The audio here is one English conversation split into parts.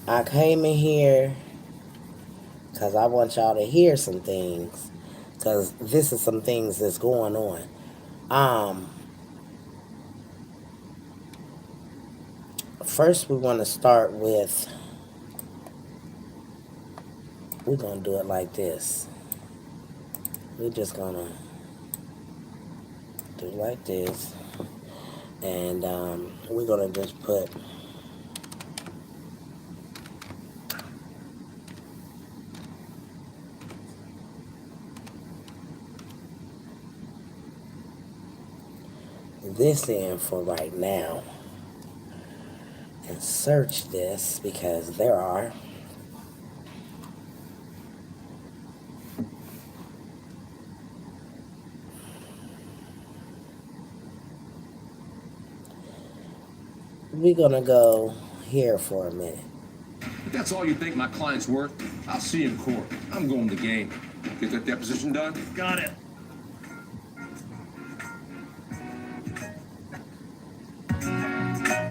I came in here because I want y'all to hear some things. Because this is some things that's going on. Um, First, we want to start with, we're going to do it like this. We're just going to do it like this. And we're going to just put this in for right now and search this because there are we're gonna go here for a minute. If that's all you think my client's worth, I'll see you in court. I'm going to the game. Get that deposition done? Got it.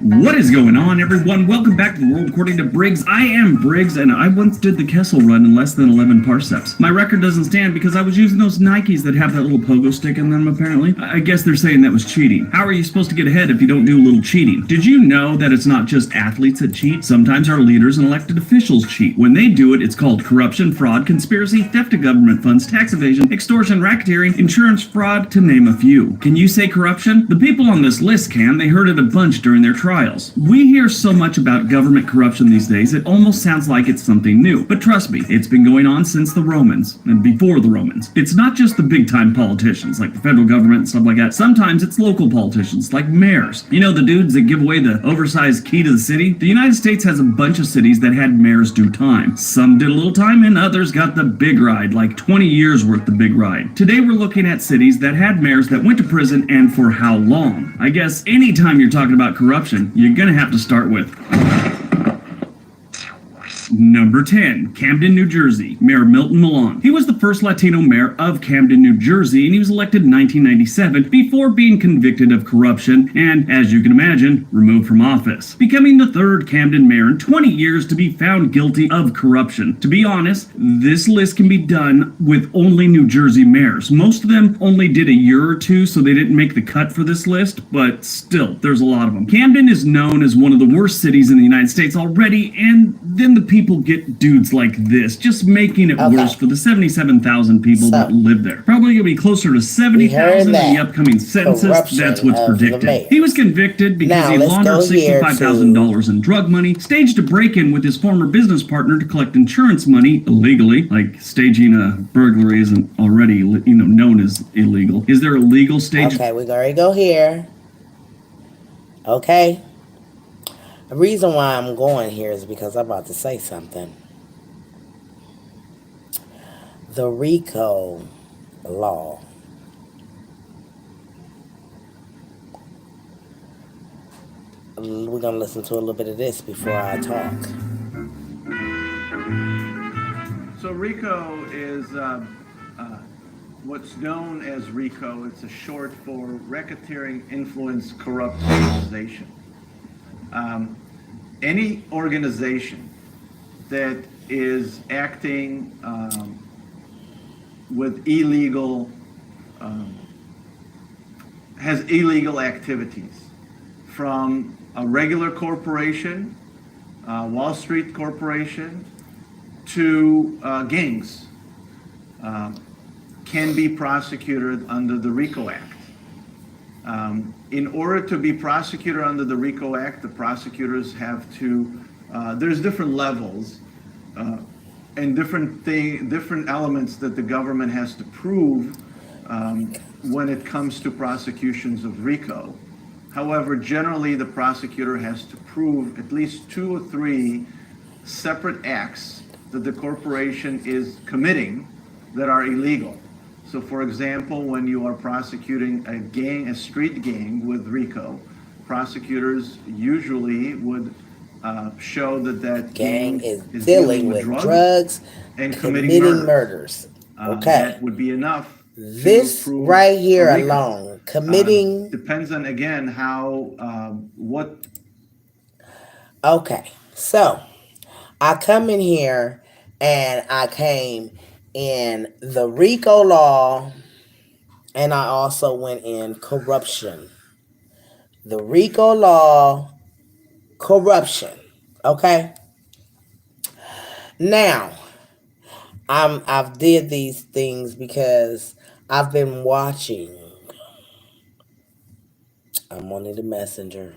What is going on, everyone? Welcome back to the world according to Briggs. I am Briggs, and I once did the Kessel run in less than 11 parsecs. My record doesn't stand because I was using those Nikes that have that little pogo stick in them, apparently. I guess they're saying that was cheating. How are you supposed to get ahead if you don't do a little cheating? Did you know that it's not just athletes that cheat? Sometimes our leaders and elected officials cheat. When they do it, it's called corruption, fraud, conspiracy, theft of government funds, tax evasion, extortion, racketeering, insurance fraud, to name a few. Can you say corruption? The people on this list can. They heard it a bunch during their trials. We hear so much about government corruption these days, it almost sounds like it's something new. But trust me, it's been going on since the Romans, and before the Romans. It's not just the big-time politicians, like the federal government and stuff like that. Sometimes it's local politicians, like mayors. You know, the dudes that give away the oversized key to the city? The United States has a bunch of cities that had mayors do time. Some did a little time, and others got the big ride, like 20 years worth the big ride. Today we're looking at cities that had mayors that went to prison, and for how long. I guess anytime you're talking about corruption, you're gonna have to start with Number 10, Camden, New Jersey. Mayor Milton Millan. He was the first Latino mayor of Camden, New Jersey, and he was elected in 1997 before being convicted of corruption and, as you can imagine, removed from office, becoming the third Camden mayor in 20 years to be found guilty of corruption. To be honest, this list can be done with only New Jersey mayors. Most of them only did a year or two, so they didn't make the cut for this list, but still, there's a lot of them. Camden is known as one of the worst cities in the United States already, and then the people get dudes like this, just making it worse for the 77,000 people that live there. Probably going to be closer to 70,000 in the upcoming census. That's what's predicted. He was convicted because he laundered $65,000 in drug money, staged a break-in with his former business partner to collect insurance money illegally. Like staging a burglary isn't already, known as illegal. Is there a legal stage? Okay, we're going to go here. Okay. The reason why I'm going here is because I'm about to say something. The RICO law. We're going to listen to a little bit of this before I talk. So RICO is what's known as RICO. It's a short for Racketeering Influence Corrupt Organization. Any organization that is acting with illegal, has illegal activities, from a regular corporation, Wall Street corporation, to gangs, can be prosecuted under the RICO Act. In order to be prosecuted under the RICO Act, the prosecutors have to, there's different levels and different elements that the government has to prove when it comes to prosecutions of RICO. However, generally the prosecutor has to prove at least 2 or 3 separate acts that the corporation is committing that are illegal. So for example, when you are prosecuting a street gang with RICO, prosecutors usually would show that gang is dealing with drugs and committing murders. Okay. That would be enough. This right here alone, committing... depends on, again, how, what... Okay, so I come in here and I came in the RICO law, and I also went in corruption. The RICO law, corruption. Okay? Now, I've did these things because I've been watching. I'm on the messenger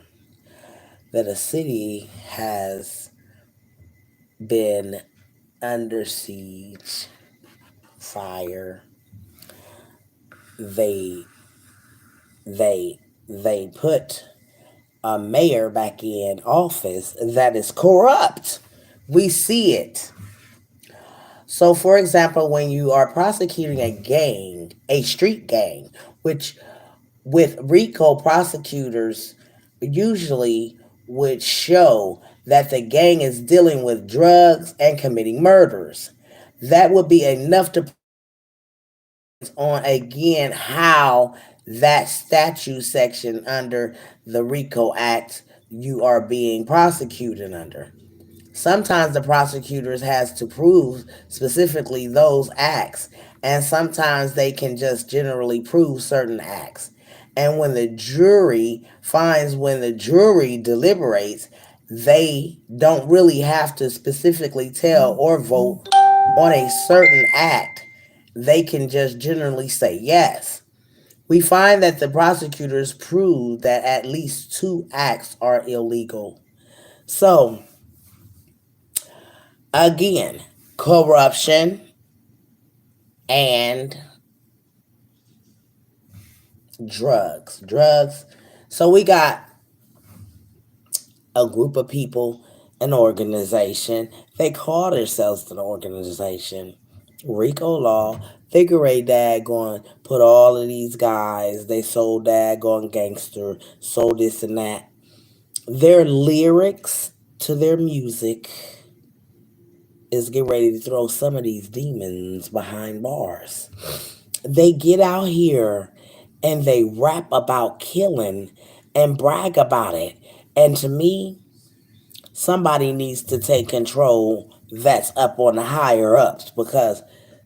that a city has been under siege, fire. They they put a mayor back in office that is corrupt. We see it. So, for example, when you are prosecuting a gang, a street gang, which with RICO prosecutors usually would show that the gang is dealing with drugs and committing murders. That would be enough to on again how that statute section under the RICO Act you are being prosecuted under. Sometimes the prosecutors has to prove specifically those acts, and sometimes they can just generally prove certain acts. And when the jury deliberates, they don't really have to specifically tell or vote on a certain act. They can just generally say yes. We find that the prosecutors prove that at least two acts are illegal. So, again, corruption and drugs. Drugs. So we got a group of people, an organization. They call themselves an organization. RICO Law. Figure a daggone put all of these guys, they sold daggone gangster, sold this and that. Their lyrics to their music is get ready to throw some of these demons behind bars. They get out here and they rap about killing and brag about it. And to me, somebody needs to take control that's up on the higher ups because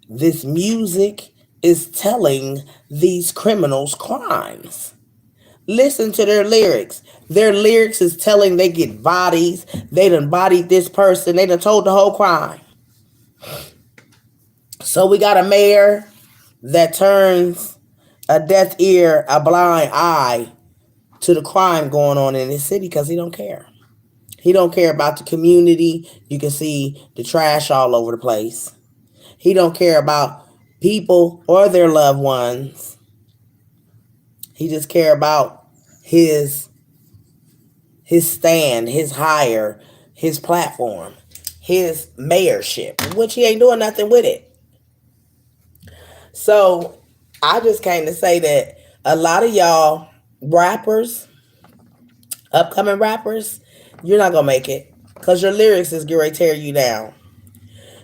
this music is telling these criminals crimes. Listen to their lyrics. Their lyrics is telling they get bodies. They done bodied this person. They done told the whole crime. So we got a mayor that turns a deaf ear, a blind eye to the crime going on in his city because he don't care. He don't care about the community. You can see the trash all over the place. He don't care about people or their loved ones. He just care about his stand, his hire, his platform, his mayorship, which he ain't doing nothing with it. So I just came to say that a lot of y'all rappers, upcoming rappers, you're not gonna make it because your lyrics is gonna tear you down.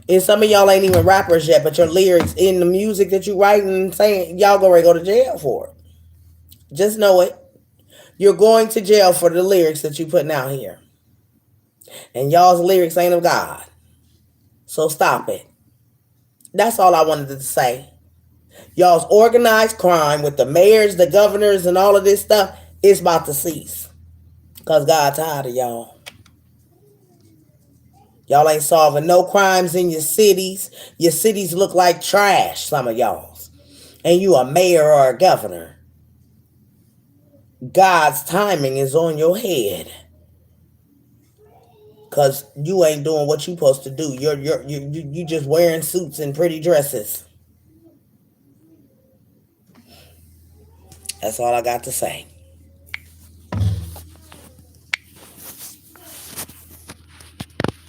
And some of y'all ain't even rappers yet, but your lyrics in the music that you writing and saying, y'all gonna go to jail for it. Just know it. You're going to jail for the lyrics that you putting out here. And y'all's lyrics ain't of God. So stop it. That's all I wanted to say. Y'all's organized crime with the mayors, the governors, and all of this stuff is about to cease. Because God tired of y'all. Y'all ain't solving no crimes in your cities. Your cities look like trash, some of y'all's. And you a mayor or a governor. God's timing is on your head. Because you ain't doing what you supposed to do. You just wearing suits and pretty dresses. That's all I got to say.